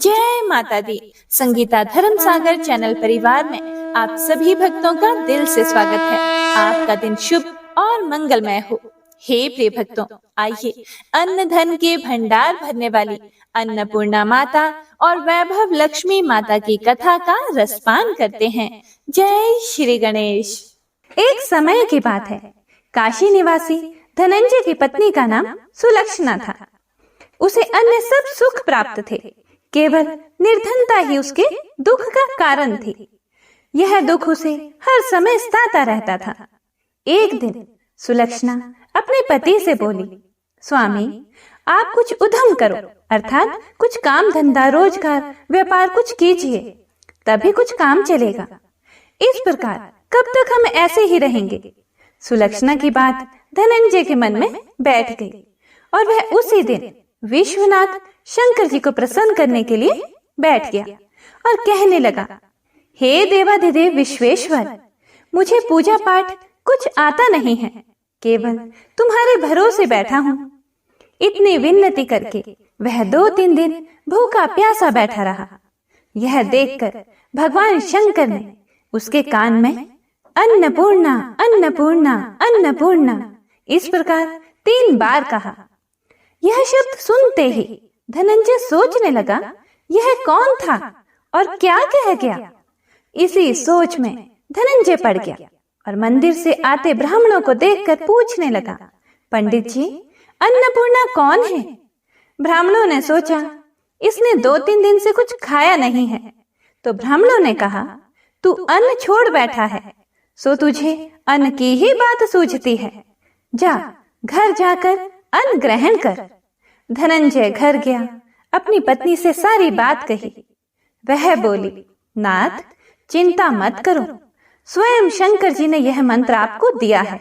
जय माता दी। संगीता धर्म सागर चैनल परिवार में आप सभी भक्तों का दिल से स्वागत है। आपका दिन शुभ और मंगलमय हो। हे प्रिय भक्तों, आइए अन्न धन के भंडार भरने वाली अन्नपूर्णा माता और वैभव लक्ष्मी माता की कथा का रसपान करते हैं। जय श्री गणेश। एक समय की बात है, काशी निवासी धनंजय की पत्नी का नाम सुलक्षणा था। उसे अन्य सब सुख प्राप्त थे, केवल निर्धनता ही उसके दुख का कारण थी। यह दुख उसे हर समय सताता रहता था। एक दिन सुलक्षणा अपने पति से बोली, स्वामी, आप कुछ उद्यम करो, अर्थात कुछ काम धंधा रोजगार व्यापार कुछ कीजिए, तभी कुछ काम चलेगा। इस प्रकार कब तक हम ऐसे ही रहेंगे? सुलक्षणा की बात धनंजय के मन में बैठ गई और वह उसी दिन विश्वनाथ शंकर जी को प्रसन्न करने के लिए बैठ गया और कहने लगा, हे देवाधिदेव विश्वेश्वर, मुझे पूजा पाठ कुछ आता नहीं है, केवल तुम्हारे भरोसे बैठा हूं। इतनी विनती करके वह 2-3 दिन भूखा प्यासा बैठा रहा। यह देखकर भगवान शंकर ने उसके कान में अन्नपूर्णा अन्नपूर्णा अन्नपूर्णा इस प्रकार 3 बार कहा। यह शब्द सुनते ही धनंजय सोचने लगा, यह कौन था और क्या कह गया। इसी सोच में धनंजय पड़ गया और मंदिर से आते ब्राह्मणों को देखकर पूछने लगा, पंडित जी, अन्नपूर्णा कौन है? ब्राह्मणों ने सोचा, इसने 2-3 दिन से कुछ खाया नहीं है। तो ब्राह्मणों ने कहा, तू अन्न छोड़ बैठा है, सो तुझे अन्न की ही बात सूझती है। जा, घर जाकर अन्न ग्रहण कर। धनंजय घर गया, अपनी पत्नी से सारी बात कही। वह बोली, नाथ, चिंता मत करो, स्वयं शंकर जी ने यह मंत्र आपको दिया है,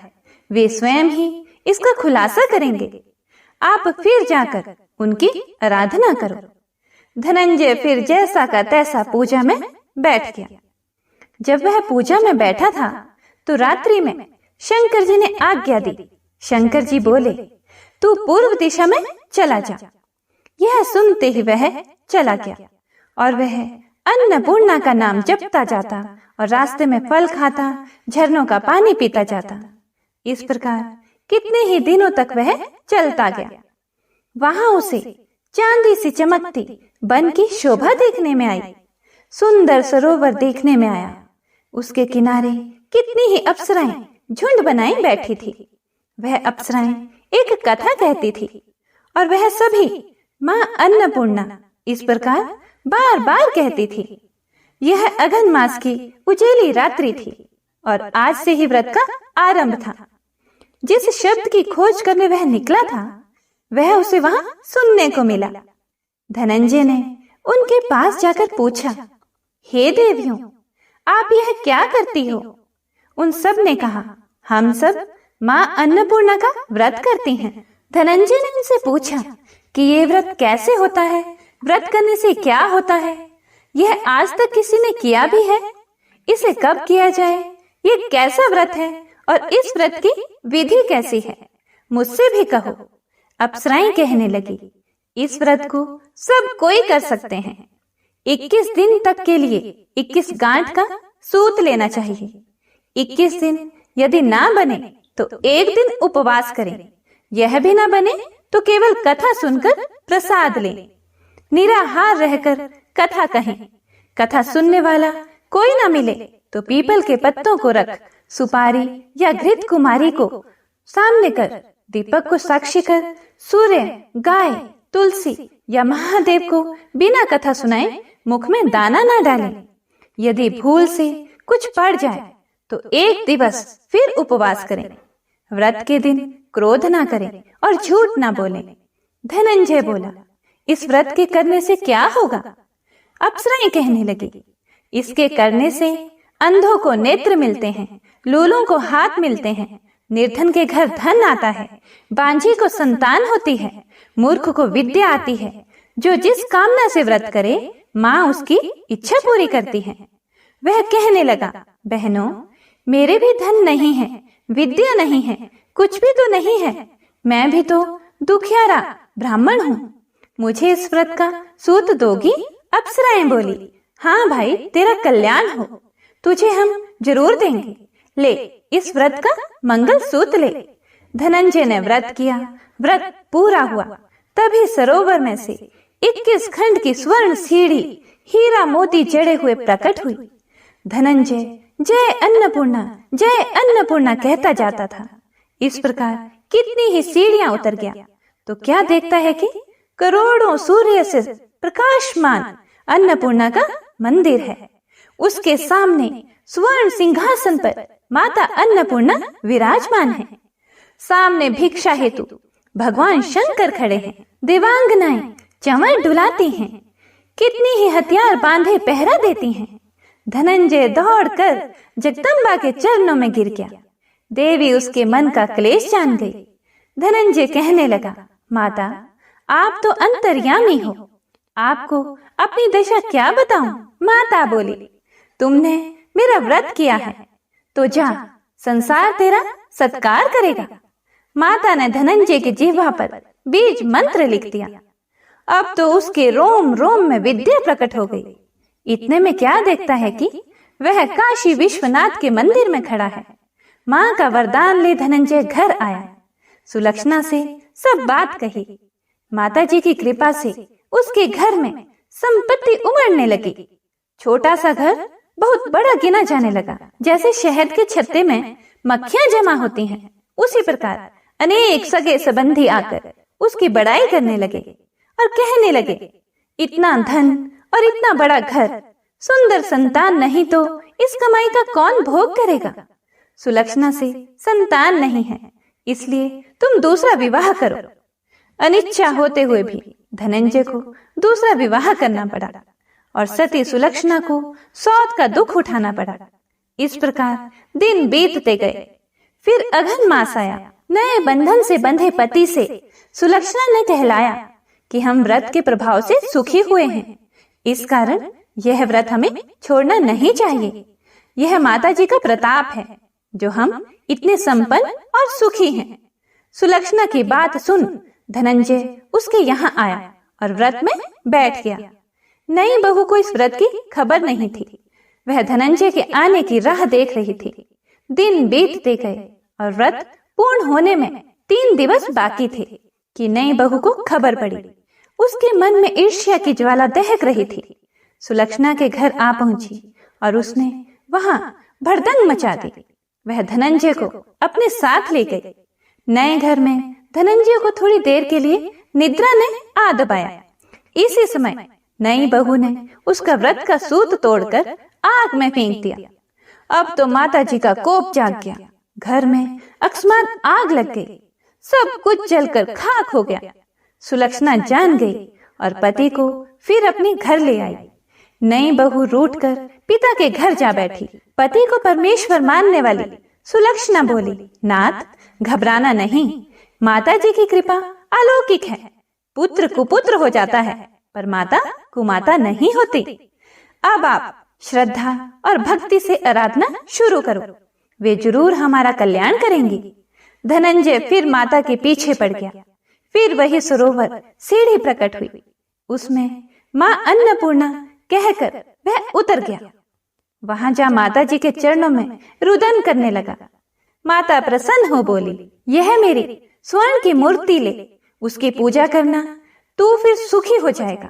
वे स्वयं ही इसका खुलासा करेंगे। आप फिर जाकर उनकी आराधना करो। धनंजय फिर जैसा का तैसा पूजा में बैठ गया। जब वह पूजा में बैठा था तो रात्रि में शंकर जी ने आज्ञा दी। शंकर जी बोले, तू पूर्व दिशा में चला जा। यह सुनते ही वह चला गया और वह अन्नपूर्णा का नाम जपता जाता और रास्ते में फल खाता, झरनों का पानी पीता जाता। इस प्रकार कितने ही दिनों तक वह चलता गया। वहां उसे चांदी सी चमकती वन की शोभा देखने में आई। सुंदर सरोवर देखने में आया। उसके किनारे कितनी ही अप्सराएं झुंड बनाई बैठी थी। वह अप्सराएं एक कथा कहती थी और वह सभी मां अन्नपूर्णा इस प्रकार बार बार कहती थी। यह अघन मास की उजेली रात्रि थी और आज से ही व्रत का आरंभ था। जिस शब्द की खोज करने वह निकला था, वह उसे वहां सुनने को मिला। धनंजय ने उनके पास जाकर पूछा, हे देवियों, आप यह क्या करती हो? उन सब ने कहा, हम सब मां अन्नपूर्णा का व्रत करती हैं। धनंजय ने उनसे पूछा कि ये व्रत कैसे होता है, व्रत करने से क्या होता है, यह आज तक किसी ने किया भी है, इसे कब किया जाए, ये कैसा व्रत है और इस व्रत की विधि कैसी है, मुझसे भी कहो। अप्सराएं कहने लगी, इस व्रत को सब कोई कर सकते हैं। 21 दिन तक के लिए 21 गांठ का सूत लेना चाहिए। 21 दिन यदि ना बने तो एक दिन उपवास करें। यह भी ना बने तो केवल कथा सुनकर प्रसाद लें। निराहार रहकर कथा कहें। कथा सुनने वाला कोई ना मिले तो पीपल के पत्तों को रख सुपारी या घृत कुमारी को सामने कर, दीपक को साक्षी कर, सूर्य, गाय, तुलसी या महादेव को बिना कथा सुनाए मुख में दाना ना डालें। यदि भूल से कुछ पड़ जाए तो एक दिवस फिर उपवास करें। व्रत के दिन क्रोध ना करें और झूठ ना बोलें। धनंजय बोला, इस व्रत के करने से क्या होगा? अप्सराएं कहने लगी, इसके करने से अंधों को नेत्र मिलते हैं, लूलों को हाथ मिलते हैं, निर्धन के घर धन आता है, बांझी को संतान होती है, मूर्ख को विद्या आती है। जो जिस कामना से व्रत करे, माँ उसकी इच्छा पूरी करती है। वह कहने लगा, बहनों, मेरे भी धन नहीं है, विद्या नहीं है, कुछ भी तो नहीं है, मैं भी तो दुखियारा ब्राह्मण हूँ। मुझे इस व्रत का सूत दोगी अप्सराएं बोली, हाँ भाई, तेरा कल्याण हो, तुझे हम जरूर देंगे, ले इस व्रत का मंगल सूत्र ले। धनंजय ने व्रत किया, व्रत पूरा हुआ। तभी सरोवर में से 21 खंड की स्वर्ण सीढ़ी हीरा मोती जड़े हुए प्रकट हुई। धनंजय जय अन्नपूर्णा कहता जाता था। इस प्रकार कितनी ही सीढ़ियां उतर गया तो क्या देखता है कि करोड़ों सूर्य से प्रकाशमान अन्नपूर्णा का मंदिर है। उसके सामने स्वर्ण सिंहासन पर माता अन्नपूर्णा विराजमान है। सामने भिक्षा हेतु भगवान शंकर खड़े हैं। देवांगनाएं चंवर डुलाती हैं। कितनी ही हथियार बांधे पहरा देती हैं। धनंजय दौड़कर जगदम्बा के चरणों में गिर गया। देवी उसके मन का क्लेश जान गई। धनंजय कहने लगा, माता, आप तो अंतर्यामी हो, आपको अपनी दशा क्या बताऊं? माता बोली, तुमने मेरा व्रत किया है तो जा, संसार तेरा सत्कार करेगा। माता ने धनंजय की जिह्वा पर बीज मंत्र लिख दिया। अब तो उसके रोम रोम में विद्या प्रकट हो गई। इतने में क्या देखता है कि वह काशी विश्वनाथ के मंदिर में खड़ा है। मां का वरदान ले धनंजय घर आया। सुलक्षणा से सब बात कही। माताजी की कृपा से उसके घर में संपत्ति उमड़ने लगी। छोटा सा घर बहुत बड़ा गिना जाने लगा। जैसे शहद के छत्ते में मक्खियां जमा होती हैं, उसी प्रकार अनेक सगे संबंधी आकर उसकी बड़ाई करने लगे और कहने लगे, इतना धन और इतना बड़ा घर, सुंदर संतान नहीं तो इस कमाई का कौन भोग करेगा? सुलक्षणा से संतान नहीं है, इसलिए तुम दूसरा विवाह करो। अनिच्छा होते हुए भी धनंजय को दूसरा विवाह करना पड़ा और सती सुलक्षणा को सौत का दुख उठाना पड़ा। इस प्रकार दिन बीतते गए। फिर अघन मास आया। नए बंधन से बंधे पति से सुलक्षणा ने कहलाया कि हम व्रत के प्रभाव से सुखी हुए हैं, इस कारण यह व्रत हमें छोड़ना नहीं चाहिए। यह माताजी का प्रताप है जो हम इतने संपन्न और सुखी हैं। सुलक्षणा की बात सुन धनंजय उसके यहाँ आया और व्रत में बैठ गया। नई बहू को इस व्रत की खबर नहीं थी। वह धनंजय के आने की राह देख रही थी। दिन बीतते गए और व्रत पूर्ण होने में 3 दिवस बाकी थे कि नई बहू को खबर पड़ी। उसके मन में ईर्ष्या की ज्वाला दहक रही थी। सुलक्षणा के घर आ पहुंची और उसने वहां भड़दंग मचा दी। वह धनंजय को अपने साथ ले गई। नए घर में धनंजय को थोड़ी देर के लिए निद्रा ने आ दबाया। इसी समय नई बहू ने उसका व्रत का सूत तोड़कर आग में फेंक दिया। अब तो माताजी का कोप जाग गया। घर में अकस्मात आग लग गई। सब कुछ जलकर खाक हो गया। सुलक्षणा जान गई और पति को फिर अपने घर ले आई। नई बहू रूठकर पिता के घर जा बैठी। पति को परमेश्वर मानने वाली सुलक्षणा बोली, नाथ, घबराना नहीं, माताजी की कृपा अलौकिक है। पुत्र कुपुत्र हो जाता है पर माता कुमाता नहीं होती। अब आप श्रद्धा और भक्ति से आराधना शुरू करो, वे जरूर हमारा कल्याण करेंगी। धनंजय फिर माता के पीछे पड़ गया। फिर वही सरोवर सीढ़ी प्रकट हुई। उसमें माँ अन्नपूर्णा कहकर वह उतर गया। वहां जा माताजी के चरणों में रुदन करने लगा। माता प्रसन्न हो बोली, यह मेरी स्वर्ण की मूर्ति ले, उसकी पूजा करना, तू फिर सुखी हो जाएगा।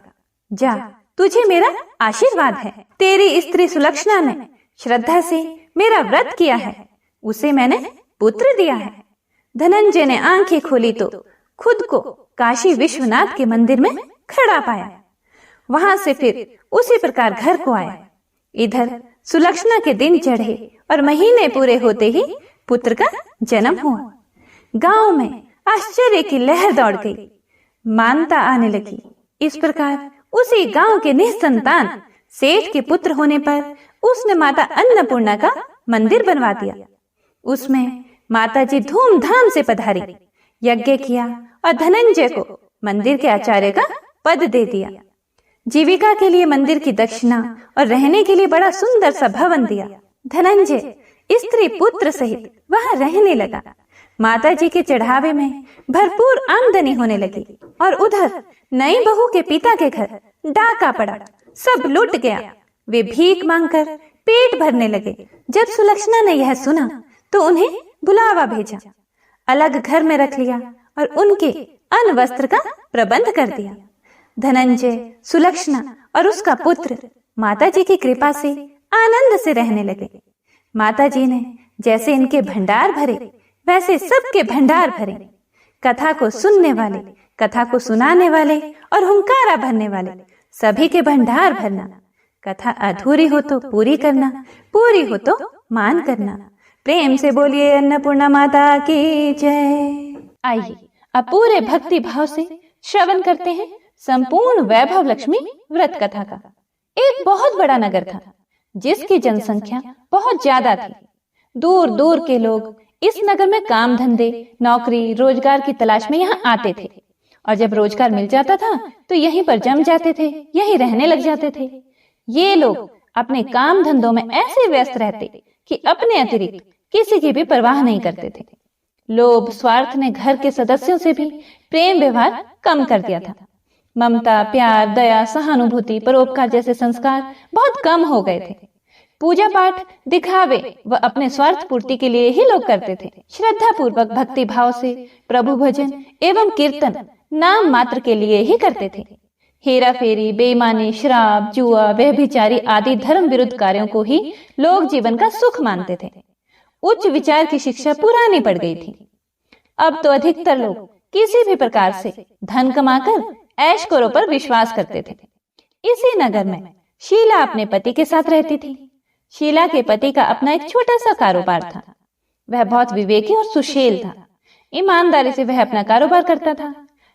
जा, तुझे मेरा आशीर्वाद है। तेरी स्त्री सुलक्षणा ने श्रद्धा से मेरा व्रत किया है, उसे मैंने पुत्र दिया है। धनंजय ने आंखें खोली तो खुद को काशी विश्वनाथ के मंदिर में खड़ा पाया। वहां से फिर उसी प्रकार घर को आया। इधर सुलक्षणा के दिन चढ़े और महीने पूरे होते ही पुत्र का जन्म हुआ। गांव में आश्चर्य की लहर दौड़ गई। मानता आने लगी। इस प्रकार उसी गांव के निसंतान सेठ के पुत्र होने पर उसने माता अन्नपूर्णा का मंदिर बनवा दिया। उसमें माताजी धूमधाम से पधारी, यज्ञ किया और धनंजय को मंदिर के आचार्य का पद दे दिया। जीविका के लिए मंदिर की दक्षिणा और रहने के लिए बड़ा सुंदर सा भवन दिया। धनंजय स्त्री पुत्र सहित वहां रहने लगा। माताजी के चढ़ावे में भरपूर आमदनी होने लगी और उधर नई बहू के पिता के घर डाका पड़ा। सब लुट गया। वे भीख मांगकर पेट भरने लगे। जब सुलक्षणा ने यह सुना तो उन्हें बुलावा भेजा, अलग घर में रख लिया और उनके अन्न वस्त्र का प्रबंध कर दिया। धनंजय, सुलक्षणा और उसका पुत्र माताजी की कृपा से आनंद से रहने लगे। माताजी ने जैसे इनके भंडार भरे वैसे सबके भंडार भरे। कथा को सुनने वाले, कथा को सुनाने वाले और हुंकारा भरने वाले सभी के भंडार भरना। कथा अधूरी हो तो पूरी करना, पूरी हो तो मान करना। प्रेम से बोलिए अन्नपूर्णा माता की जय। आइए अब पूरे भक्ति भाव से श्रवण करते हैं संपूर्ण वैभव लक्ष्मी व्रत कथा का। एक बहुत बड़ा नगर था जिसकी जनसंख्या बहुत ज्यादा थी। दूर दूर के लोग इस नगर में काम धंधे, नौकरी, रोजगार की तलाश में यहाँ आते थे और जब रोजगार मिल जाता था तो यहीं पर जम जाते थे, यहीं रहने लग जाते थे। ये लोग अपने काम धंधों में ऐसे व्यस्त रहते कि अपने अतिरिक्त किसी की भी परवाह नहीं करते थे। लोभ, स्वार्थ ने घर के सदस्यों से भी प्रेम व्यवहार कम कर दिया था। ममता, प्यार, दया, सहानुभूति, परोपकार जैसे संस्कार बहुत कम हो गए थे। पूजा पाठ दिखावे व अपने स्वार्थ पूर्ति के लिए ही लोग करते थे। श्रद्धा पूर्वक भक्ति भाव से प्रभु भजन एवं कीर्तन नाम मात्र के लिए ही करते थे। हेरा फेरी, बेईमानी, शराब, जुआ, व्यभिचारी आदि धर्म विरुद्ध कार्यों को ही लोग जीवन का सुख मानते थे। उच्च विचार की शिक्षा पुरानी पड़ गई थी। अब तो अधिकतर लोग किसी भी प्रकार से धन कमाकर ऐश करो पर विश्वास करते थे। इसी नगर में शीला अपने पति के साथ रहती थी। शीला के पति का अपना एक छोटा सा कारोबार था। वह बहुत विवेकी और सुशील था। ईमानदारी से वह अपना कारोबार करता था,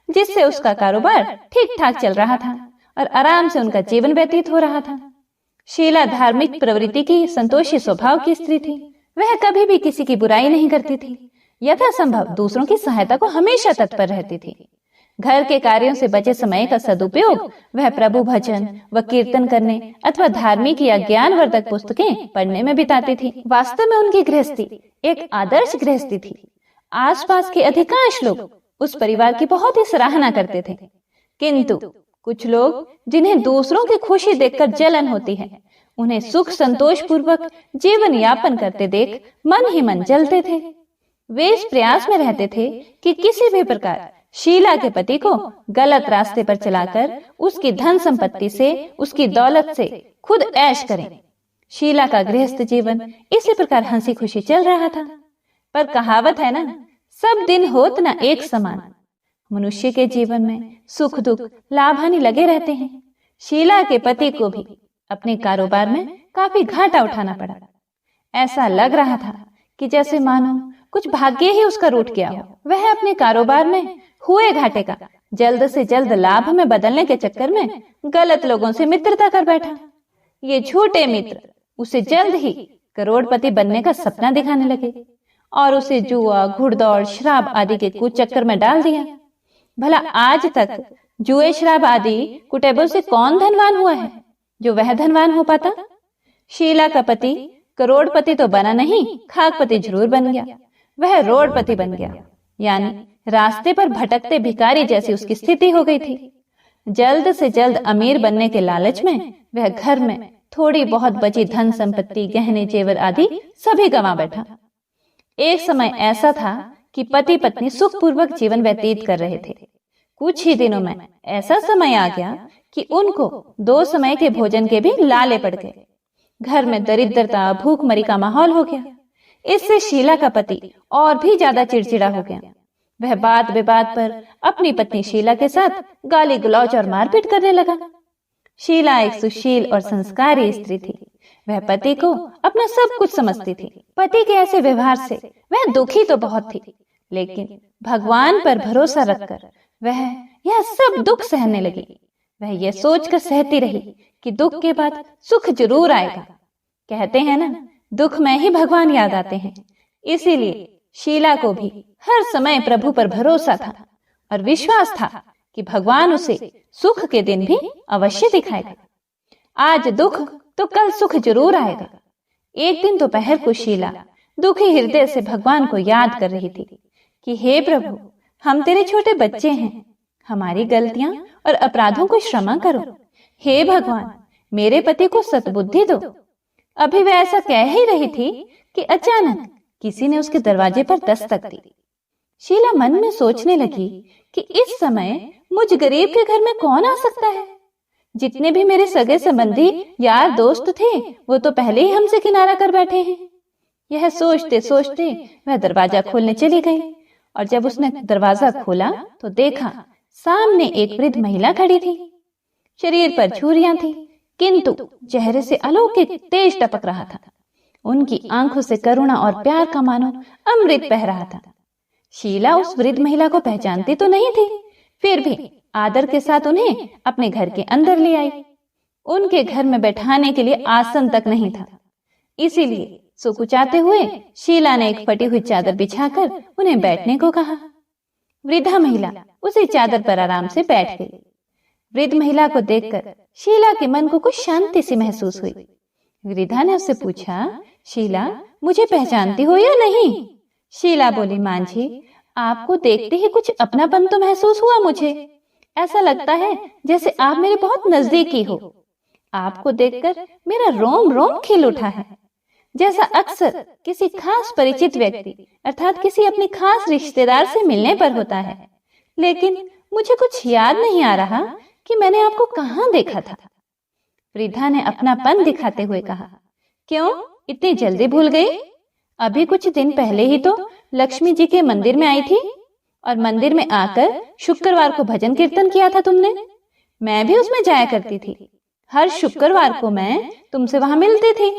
जिससे उसका कारोबार ठीक ठाक चल रहा था और आराम से उनका जीवन व्यतीत हो रहा था। शीला धार्मिक प्रवृत्ति की, संतोषी स्वभाव की स्त्री थी। वह कभी भी किसी की बुराई नहीं करती थी। यथासंभव दूसरों की सहायता को हमेशा तत्पर रहती थी। घर के कार्यों से बचे समय का सदुपयोग वह प्रभु भजन व कीर्तन करने अथवा धार्मिक या ज्ञानवर्धक पुस्तकें पढ़ने में बिताती थी। वास्तव में उनकी गृहस्थी एक आदर्श गृहस्थी थी। आसपास के अधिकांश लोग उस परिवार की बहुत ही सराहना करते थे, किंतु कुछ लोग जिन्हें दूसरों की खुशी देखकर जलन होती है, उन्हें सुख संतोष पूर्वक जीवन यापन करते देख मन ही मन जलते थे। वे इस प्रयास में रहते थे कि किसी भी प्रकार शीला के पति को गलत रास्ते पर चलाकर उसकी धन संपत्ति से, उसकी दौलत से खुद ऐश करें। शीला का गृहस्थ जीवन इसी प्रकार हंसी खुशी चल रहा था। पर कहावत है ना, सब दिन होत न एक समान। मनुष्य के जीवन में सुख दुख, लाभ हानि लगे रहते हैं। शीला के पति को भी अपने कारोबार में काफी घाटा उठाना पड़ा। ऐसा लग रहा था कि जैसे मानो कुछ भाग्य ही उसका रूठ गया हो। वह अपने कारोबार में हुए घाटे का जल्द से जल्द लाभ में बदलने के चक्कर में गलत लोगों से मित्रता कर बैठा। ये झूठे मित्र उसे जल्द ही करोड़पति बनने का सपना दिखाने लगे और उसे जुआ, घुड़दौड़, शराब आदि के कुचक्कर में डाल दिया। भला आज तक जुए, शराब आदि कुटेबों से कौन धनवान हुआ है जो वह धनवान हो पाता? शीला का पति करोड़पति तो बना नहीं, खाकपति जरूर बन गया। वह रोडपति बन गया, यानी रास्ते पर भटकते भिखारी जैसी उसकी स्थिति हो गई थी। जल्द से जल्द अमीर बनने के लालच में वह घर में थोड़ी बहुत बची धन संपत्ति, गहने जेवर आदि सभी गंवा बैठा। एक समय ऐसा था कि पति पत्नी सुखपूर्वक जीवन व्यतीत कर रहे थे। कुछ ही दिनों में ऐसा समय आ गया कि उनको 2 समय के भोजन के भी लाले पड़ गए। घर में दरिद्रता, भूखमरी का माहौल हो गया। इससे शीला का पति और भी ज्यादा चिड़चिड़ा हो गया। वह बात बेबात पर अपनी पत्नी शीला के साथ गाली गलौज और मारपीट करने लगा। शीला एक सुशील और संस्कारी स्त्री थी। वह पति को अपना सब कुछ समझती थी। पति के ऐसे व्यवहार से वह दुखी तो बहुत थी, लेकिन भगवान पर भरोसा रखकर वह यह सब दुख सहने लगी। वह यह सोचकर सहती रही कि दुख के बाद सुख जरूर आएगा। कहते हैं ना, दुख में ही भगवान याद आते हैं। इसीलिए शीला को भी हर समय प्रभु पर भरोसा था और विश्वास था कि भगवान उसे सुख के दिन भी अवश्य दिखाएगा। आज दुख तो कल सुख जरूर आएगा। एक दिन दोपहर को शीला दुखी हृदय से भगवान को याद कर रही थी कि हे प्रभु, हम तेरे छोटे बच्चे हैं, हमारी गलतियां और अपराधों को क्षमा करो। हे भगवान, मेरे पति को सद्बुद्धि दो। अभी वह ऐसा कह ही रही थी कि अचानक किसी ने उसके दरवाजे पर दस्तक दी। शीला मन में सोचने लगी कि इस समय मुझ गरीब के घर में कौन आ सकता है। जितने भी मेरे सगे संबंधी यार दोस्त थे वो तो पहले ही हमसे किनारा कर बैठे हैं। यह सोचते सोचते वह दरवाजा खोलने चली गई और जब उसने दरवाजा खोला तो देखा सामने एक वृद्ध महिला खड़ी थी। शरीर पर झुर्रियां थी किंतु चेहरे से अलौकिक तेज टपक रहा था। उनकी आंखों से करुणा और प्यार का मानो अमृत बह रहा था। शीला उस वृद्ध महिला को पहचानती तो नहीं थी, फिर भी आदर के साथ उन्हें अपने घर के अंदर ले आई। उनके घर में बैठाने के लिए आसन तक नहीं था, इसीलिए सुकुचाते हुए शीला ने एक फटी हुई चादर बिछाकर उन्हें बैठने को कहा। वृद्धा महिला उसी चादर पर आराम से बैठ गई। वृद्ध महिला को देखकर शीला के मन को कुछ शांति सी महसूस हुई। वृद्धा ने उससे पूछा, शीला मुझे पहचानती हो या नहीं? शीला बोली, मां जी आपको देखते ही कुछ अपनापन तो महसूस हुआ मुझे। ऐसा लगता है जैसे आप मेरे बहुत नजदीकी हो। आपको देखकर मेरा रोम रोम खिल उठा है, जैसा अक्सर किसी खास परिचित व्यक्ति अर्थात किसी अपने खास रिश्तेदार से मिलने पर होता है। लेकिन मुझे कुछ याद नहीं आ रहा कि मैंने आपको कहाँ देखा था। वृद्धा ने अपनापन दिखाते हुए कहा, क्यों इतनी जल्दी भूल गई? अभी कुछ दिन पहले ही तो लक्ष्मी जी के मंदिर में आई थी और मंदिर में आकर शुक्रवार को भजन कीर्तन किया था तुमने। मैं भी उसमें जाया करती थी। हर शुक्रवार को मैं तुमसे वहां मिलती थी।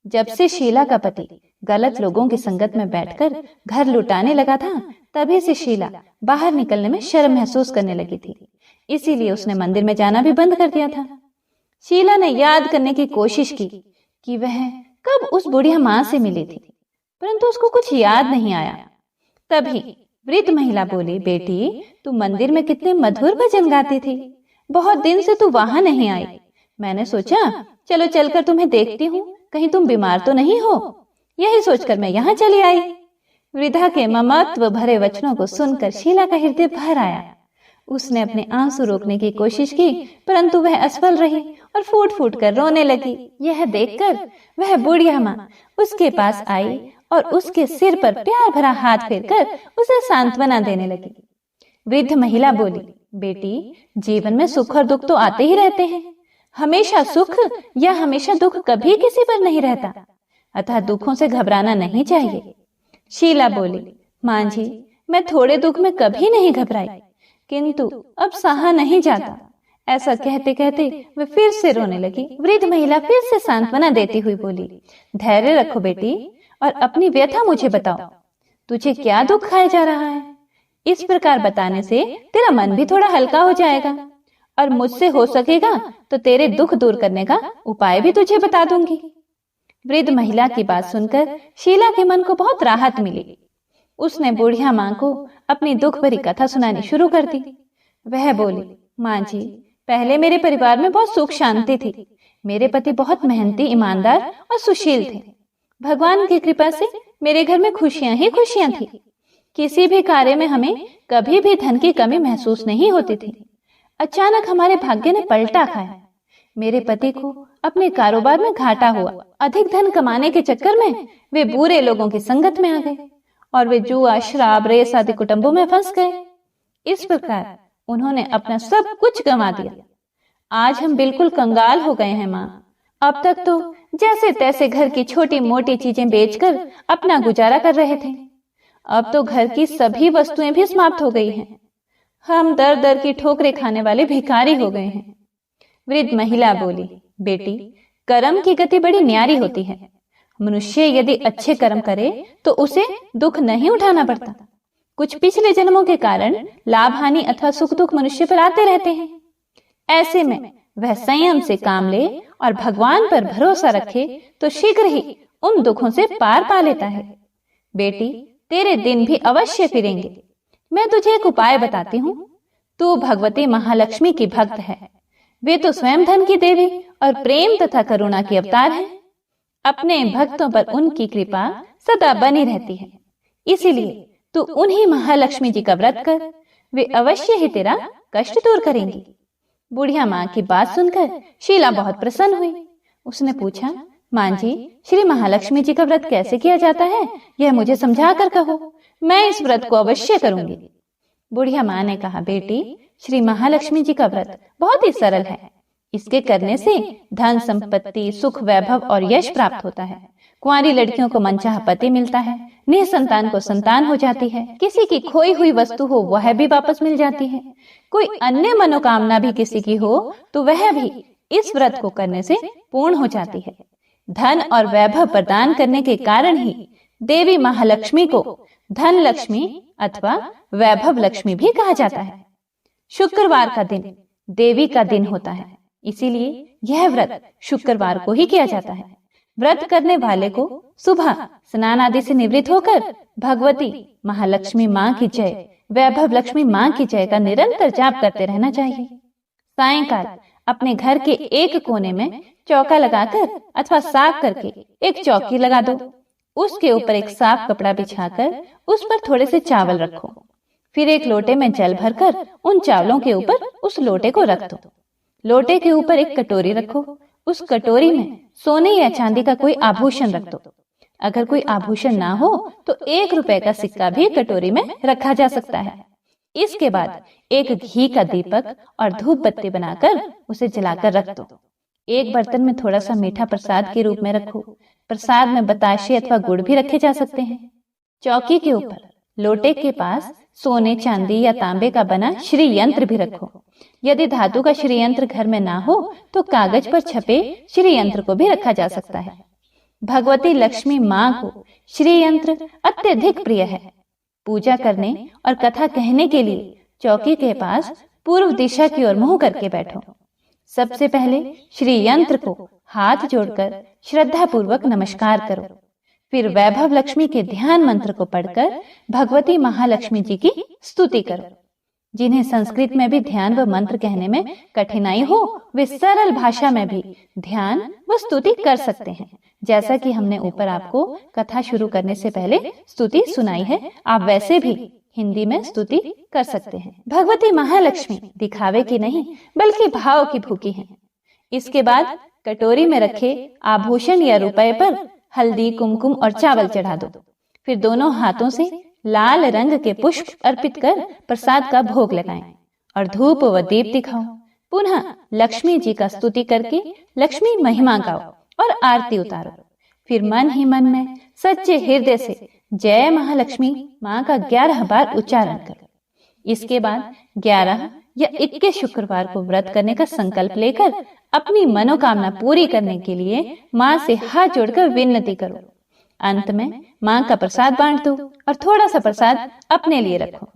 जब से शीला का पति गलत लोगों की संगत में बैठकर घर लुटाने लगा था, तभी से शीला बाहर निकलने में शर्म महसूस करने लगी थी। इसीलिए उसने मंदिर में जाना भी बंद कर दिया था। शीला ने याद करने की कोशिश की कि वह कब उस बुढ़िया मां से मिली थी, परंतु उसको कुछ याद नहीं आया। तभी वृद्ध महिला बोली, बेटी तू मंदिर में कितने मधुर भजन गाती थी। बहुत दिन से तू वहां नहीं आई। मैंने सोचा चलो चलकर तुम्हें देखती हूँ, कहीं तुम बीमार तो नहीं हो। यही सोचकर मैं यहाँ चली आई। वृद्धा के ममत्व भरे वचनों को सुनकर शीला का हृदय भर आया। उसने अपने आंसू रोकने की कोशिश की, परंतु वह असफल रही और फूट फूट कर रोने लगी। यह देखकर वह बुढ़िया माँ उसके पास आई और उसके सिर पर प्यार भरा हाथ फेरकर उसे सांत्वना देने लगी। वृद्ध महिला बोली, बेटी जीवन में सुख और दुख तो आते ही रहते हैं। हमेशा सुख या हमेशा दुख कभी किसी पर नहीं रहता, अतः दुखों से घबराना नहीं चाहिए। शीला बोली, मां जी मैं थोड़े दुख में कभी नहीं घबराई, किंतु अब सहा नहीं जाता। ऐसा कहते कहते वह फिर से रोने लगी। वृद्ध महिला फिर से सांत्वना देती हुई बोली, धैर्य रखो बेटी और अपनी व्यथा मुझे बताओ। तुझे क्या दुख खाया जा रहा है? इस प्रकार बताने से तेरा मन भी थोड़ा हल्का हो जाएगा और मुझसे हो सकेगा तो तेरे दुख दूर करने का उपाय भी तुझे बता दूंगी। वृद्ध महिला की बात सुनकर शीला के मन को बहुत राहत मिली। उसने बुढ़िया माँ को अपनी दुख भरी कथा सुनानी शुरू कर दी। वह बोली, माँ जी पहले मेरे परिवार में बहुत सुख शांति थी। मेरे पति बहुत मेहनती, ईमानदार और सुशील थे। भगवान की कृपा से मेरे घर में खुशियां ही खुशियां थी। किसी भी कार्य में हमें कभी भी धन की कमी महसूस नहीं होती थी। अचानक हमारे भाग्य ने पलटा खाया। मेरे पति को अपने कारोबार में घाटा हुआ। अधिक धन कमाने के चक्कर में वे बुरे लोगों की संगत में आ गए और वे जुआ, शराब, रेस आदि कुटुंबों में फंस गए। इस प्रकार उन्होंने अपना सब कुछ गंवा दिया। आज हम बिल्कुल कंगाल हो गए हैं माँ। अब तक तो जैसे तैसे घर की छोटी मोटी चीजें बेचकर अपना गुजारा कर रहे थे। अब तो घर की सभी वस्तुएं भी समाप्त हो गई हैं। हम दर दर की ठोकरें खाने वाले भिखारी हो गए हैं। वृद्ध महिला बोली, बेटी कर्म की गति बड़ी न्यारी होती है। मनुष्य यदि अच्छे कर्म करे तो उसे दुख नहीं उठाना पड़ता। कुछ पिछले जन्मों के कारण लाभ हानि अथवा सुख दुख मनुष्य पर आते रहते हैं। ऐसे में वह संयम से काम ले और भगवान पर भरोसा रखे तो शीघ्र ही उन दुखों से पार पा लेता है। बेटी तेरे दिन भी अवश्य फिरेंगे। मैं तुझे एक उपाय बताती हूँ। तू भगवती महालक्ष्मी की भक्त है। वे तो स्वयं धन की देवी और प्रेम तथा करुणा की अवतार है। अपने भक्तों पर उनकी कृपा सदा बनी रहती है। इसीलिए तू उन्हीं महालक्ष्मी जी का व्रत कर, वे अवश्य ही तेरा कष्ट दूर करेंगी। बुढ़िया माँ की बात सुनकर शीला बहुत प्रसन्न हुई। उसने पूछा, माँ जी, श्री महालक्ष्मी जी का व्रत कैसे किया जाता है, यह मुझे समझा कर कहो, मैं इस व्रत को अवश्य करूंगी। बुढ़िया माँ ने कहा, बेटी, श्री महालक्ष्मी जी का व्रत बहुत ही सरल है। इसके करने से धन संपत्ति, सुख, वैभव और यश प्राप्त होता है। कुंवारी लड़कियों को मनचाहा पति मिलता है, निसंतान को संतान हो जाती है, किसी की खोई हुई वस्तु हो वह भी वापस मिल जाती है, कोई अन्य मनोकामना भी किसी की हो तो वह भी इस व्रत को करने से पूर्ण हो जाती है। धन और वैभव प्रदान करने के कारण ही देवी महालक्ष्मी को धन लक्ष्मी अथवा वैभव लक्ष्मी भी कहा जाता है। शुक्रवार का दिन देवी का दिन होता है, इसीलिए यह व्रत शुक्रवार को ही किया जाता है। व्रत करने वाले को सुबह स्नान आदि से निवृत्त होकर भगवती महालक्ष्मी माँ की जय, वैभव लक्ष्मी माँ की जय का निरंतर जाप करते रहना चाहिए। सायंकाल अपने घर के एक कोने में चौका लगाकर अथवा साफ करके एक चौकी लगा दो। उसके ऊपर एक साफ कपड़ा बिछाकर उस पर थोड़े से चावल रखो। फिर एक लोटे में जल भरकर उन चावलों के ऊपर उस लोटे को रख दो। लोटे के ऊपर एक कटोरी रखो। उस कटोरी में सोने या चांदी का कोई आभूषण रख दो। अगर कोई आभूषण ना हो तो 1 रुपए का सिक्का भी कटोरी में रखा जा सकता है। इसके बाद एक घी का दीपक और धूप बत्ती बनाकर उसे जलाकर रख दो। एक बर्तन में थोड़ा सा मीठा प्रसाद के रूप में रखो। प्रसाद में बताशे अथवा गुड़ भी रखे जा सकते हैं। चौकी के ऊपर लोटे के पास सोने, चांदी या तांबे का बना श्री यंत्र भी रखो। यदि धातु का श्री यंत्र घर में ना हो तो कागज पर छपे श्री यंत्र को भी रखा जा सकता है। भगवती लक्ष्मी माँ को श्री यंत्र अत्यधिक प्रिय है। पूजा करने और कथा कहने के लिए चौकी के पास पूर्व दिशा की ओर मुंह करके बैठो। सबसे पहले श्री यंत्र को हाथ जोड़कर श्रद्धा पूर्वक नमस्कार करो। फिर वैभव लक्ष्मी के ध्यान मंत्र को पढ़कर भगवती महालक्ष्मी जी की स्तुति करो। जिन्हें संस्कृत में भी ध्यान व मंत्र कहने में कठिनाई हो वे सरल भाषा में भी ध्यान व स्तुति कर सकते हैं। जैसा कि हमने ऊपर आपको कथा शुरू करने से पहले स्तुति सुनाई है, आप वैसे भी हिंदी में स्तुति कर सकते हैं। भगवती महालक्ष्मी दिखावे की नहीं बल्कि भाव की भूखी हैं। इसके बाद कटोरी में रखे आभूषण या रुपए पर हल्दी, कुमकुम और चावल चढ़ा दो। फिर दोनों हाथों से लाल रंग के पुष्प अर्पित कर प्रसाद का भोग लगाएं और धूप व दीप दिखाओ। पुनः लक्ष्मी जी का स्तुति करके लक्ष्मी महिमा गाओ और आरती उतारो। फिर मन ही मन में सच्चे हृदय से जय महालक्ष्मी माँ का 11 बार उच्चारण करो। इसके बाद 11 या 21 शुक्रवार को व्रत करने का संकल्प लेकर अपनी मनोकामना पूरी करने के लिए माँ से हाथ जोड़कर विनती करो। अंत में माँ का प्रसाद बांट दो और थोड़ा सा प्रसाद अपने लिए रखो।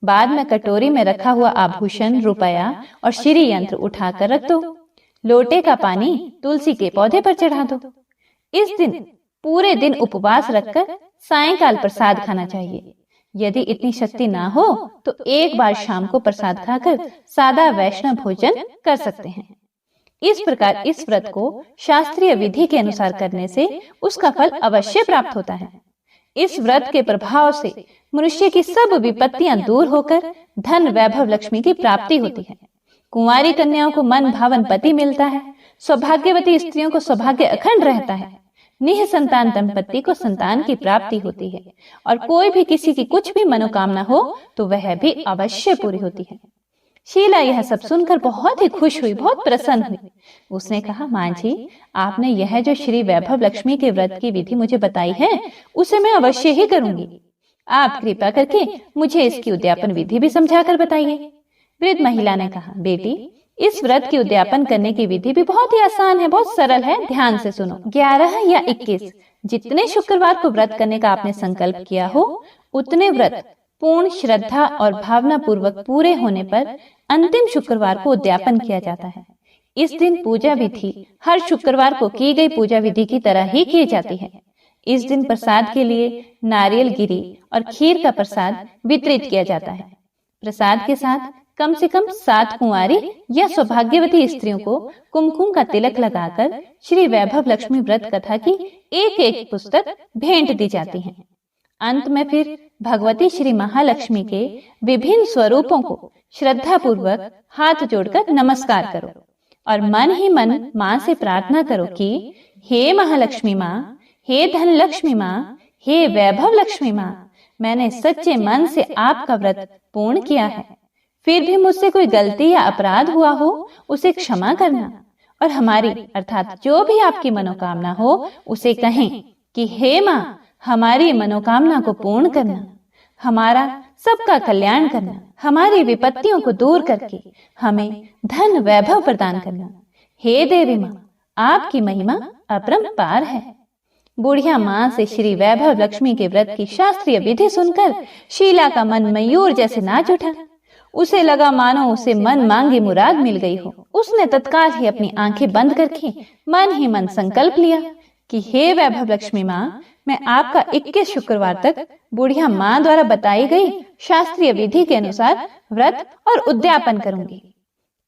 बाद में कटोरी में रखा हुआ आभूषण, रुपया और श्री यंत्र उठाकर रख दो। लोटे का पानी तुलसी के पौधे पर चढ़ा दो। इस दिन पूरे दिन उपवास रखकर सायंकाल प्रसाद खाना चाहिए। यदि इतनी शक्ति ना हो तो एक बार शाम को प्रसाद खाकर सादा वैष्णव भोजन कर सकते हैं। इस प्रकार इस व्रत को शास्त्रीय विधि के अनुसार करने से उसका फल अवश्य प्राप्त होता है। इस व्रत के प्रभाव से मनुष्य की सब विपत्तियां दूर होकर धन, वैभव, लक्ष्मी की प्राप्ति होती है। कुंवारी कन्याओं को मन भावन पति मिलता है। सौभाग्यवती स्त्रियों को सौभाग्य अखंड रहता है। निःसंतान दंपति को संतान की प्राप्ति होती है और कोई भी किसी की कुछ भी मनोकामना हो तो वह भी अवश्य पूरी होती है। शीला यह सब सुनकर बहुत ही खुश हुई, बहुत प्रसन्न हुई। उसने कहा, माँ जी, आपने यह जो श्री वैभव लक्ष्मी के व्रत की विधि मुझे बताई है उसे मैं अवश्य ही करूंगी। आप कृपा करके मुझे इसकी उद्यापन विधि भी समझाकर बताइए। वृद्ध महिला ने कहा, बेटी, इस व्रत की उद्यापन करने की विधि भी बहुत ही आसान है, बहुत सरल है। ध्यान से सुनो। 11 या 21 जितने शुक्रवार को व्रत करने का आपने संकल्प किया हो उतने व्रत पूर्ण श्रद्धा और भावना पूर्वक पूरे होने पर अंतिम शुक्रवार को उद्यापन किया जाता है। इस दिन पूजा विधि हर शुक्रवार को की गई पूजा विधि की तरह ही की जाती है। इस दिन प्रसाद के लिए नारियल गिरी और खीर का प्रसाद वितरित किया जाता है। प्रसाद के साथ कम से कम 7 कुंवारी या सौभाग्यवती स्त्रियों को कुमकुम का तिलक लगाकर श्री वैभव लक्ष्मी व्रत कथा की एक पुस्तक भेंट दी जाती है। अंत में फिर भगवती श्री महालक्ष्मी के विभिन्न स्वरूपों को श्रद्धा पूर्वक हाथ जोड़कर नमस्कार करो और मन ही मन माँ से प्रार्थना करो कि हे महालक्ष्मी माँ, हे धन लक्ष्मी माँ, हे वैभव लक्ष्मी माँ, मैंने सच्चे मन से आपका व्रत पूर्ण किया है। फिर भी मुझसे कोई गलती या अपराध हुआ हो उसे क्षमा करना और हमारी अर्थात जो भी आपकी मनोकामना हो उसे कहें कि हे माँ, हमारी मनोकामना को पूर्ण करना, हमारा सबका कल्याण करना, हमारी विपत्तियों को दूर करके हमें धन वैभव प्रदान करना। हे देवी माँ, आपकी महिमा अपरंपार है। बुढ़िया माँ से श्री वैभव लक्ष्मी के व्रत की शास्त्रीय विधि सुनकर शीला का मन मयूर जैसे नाच उठा। उसे लगा मानो उसे मन मांगी मुराद मिल गई हो। उसने तत्काल ही अपनी आंखें बंद करके मन ही मन संकल्प लिया कि हे वैभव लक्ष्मी माँ, मैं आपका 21 शुक्रवार तक बुढ़िया माँ द्वारा बताई गई शास्त्रीय विधि के अनुसार व्रत और उद्यापन करूंगी।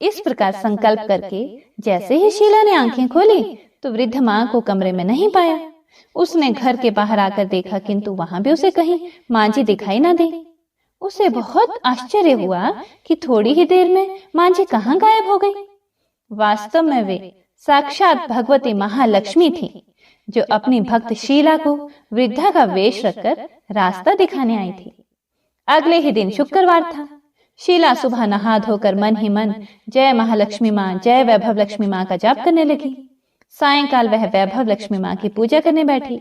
इस प्रकार संकल्प करके जैसे ही शीला ने आंखें खोली तो वृद्ध माँ को कमरे में नहीं पाया। उसने घर के बाहर आकर देखा किंतु वहां भी उसे कहीं माँ जी दिखाई ना दे। उसे बहुत आश्चर्य हुआ कि थोड़ी ही देर में माँ जी कहाँ गायब हो गई। वास्तव में वे साक्षात भगवती महालक्ष्मी थी जो अपनी भक्त शीला को वृद्धा का वेश रखकर रास्ता दिखाने आई थी। अगले ही दिन शुक्रवार था। शीला सुबह नहा धोकर मन ही मन जय महालक्ष्मी माँ, जय वैभव लक्ष्मी माँ का जाप करने लगी। सायंकाल वह वैभव लक्ष्मी माँ की पूजा करने बैठी।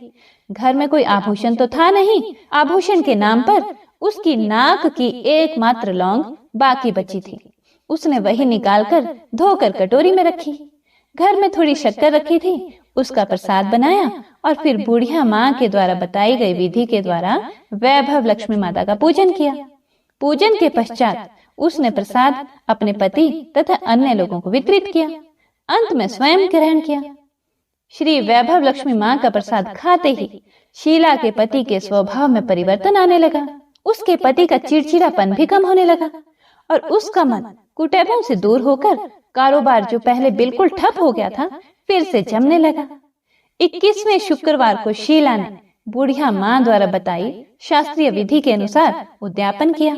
घर में कोई आभूषण तो था नहीं। आभूषण के नाम पर उसकी नाक की एकमात्र लौंग बाकी बची थी। उसने वही निकालकर धोकर कटोरी में रखी। घर में थोड़ी शक्कर रखी थी, उसका प्रसाद बनाया और फिर बुढ़िया माँ के द्वारा बताई गई विधि के द्वारा वैभव लक्ष्मी माता का पूजन किया। पूजन के पश्चात उसने प्रसाद अपने पति तथा अन्य लोगों को वितरित किया। अंत में स्वयं ग्रहण किया। श्री वैभव लक्ष्मी माँ का प्रसाद खाते ही शीला के पति के स्वभाव में परिवर्तन आने लगा। उसके पति का चिड़चिड़ापन भी कम होने लगा और उसका मन कुटैबों से दूर होकर कारोबार जो पहले बिल्कुल ठप हो गया था फिर से जमने लगा। 21वें शुक्रवार को शीला ने बुढ़िया माँ द्वारा बताई शास्त्रीय विधि के अनुसार उद्यापन किया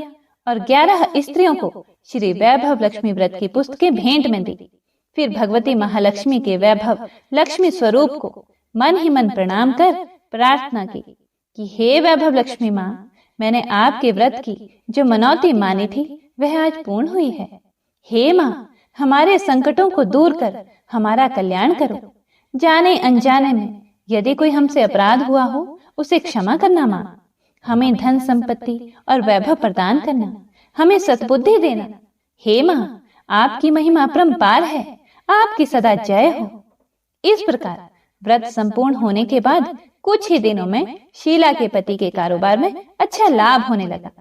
और 11 स्त्रियों को श्री वैभव लक्ष्मी व्रत की पुस्तकें भेंट में दी। फिर भगवती महालक्ष्मी के वैभव लक्ष्मी स्वरूप को मन ही मन प्रणाम कर प्रार्थना की कि हे वैभव लक्ष्मी माँ, मैंने आपके व्रत की जो मनौती मानी थी वह आज पूर्ण हुई है। हे माँ, हमारे संकटों को दूर कर हमारा कल्याण करो। जाने अनजाने में यदि कोई हमसे अपराध हुआ हो उसे क्षमा करना माँ। हमें धन संपत्ति और वैभव प्रदान करना, हमें सद्बुद्धि देना। हे माँ, आपकी महिमा अपरंपार है, आपकी सदा जय हो। इस प्रकार व्रत संपूर्ण होने के बाद कुछ ही दिनों में शीला के पति के कारोबार में अच्छा लाभ होने लगा।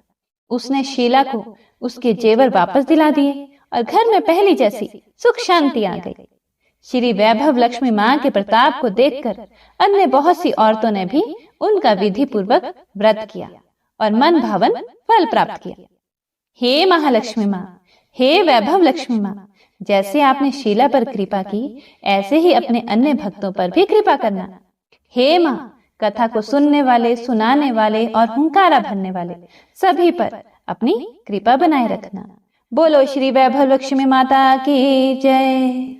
उसने शीला को उसके जेवर वापस दिला दिए और घर में पहली जैसी सुख शांति आ गई। श्री वैभव लक्ष्मी माँ के प्रताप को देखकर अन्य बहुत सी औरतों ने भी उनका विधि पूर्वक व्रत किया और मन भावन फल प्राप्त किया। हे महालक्ष्मी माँ, हे वैभव लक्ष्मी माँ, जैसे आपने शीला पर कृपा की ऐसे ही अपने अन्य भक्तों पर भी कृपा करना। हे माँ, कथा को सुनने वाले, सुनाने वाले और हुंकारा भरने वाले सभी पर अपनी कृपा बनाए रखना। बोलो श्री वैभव लक्ष्मी माता की जय।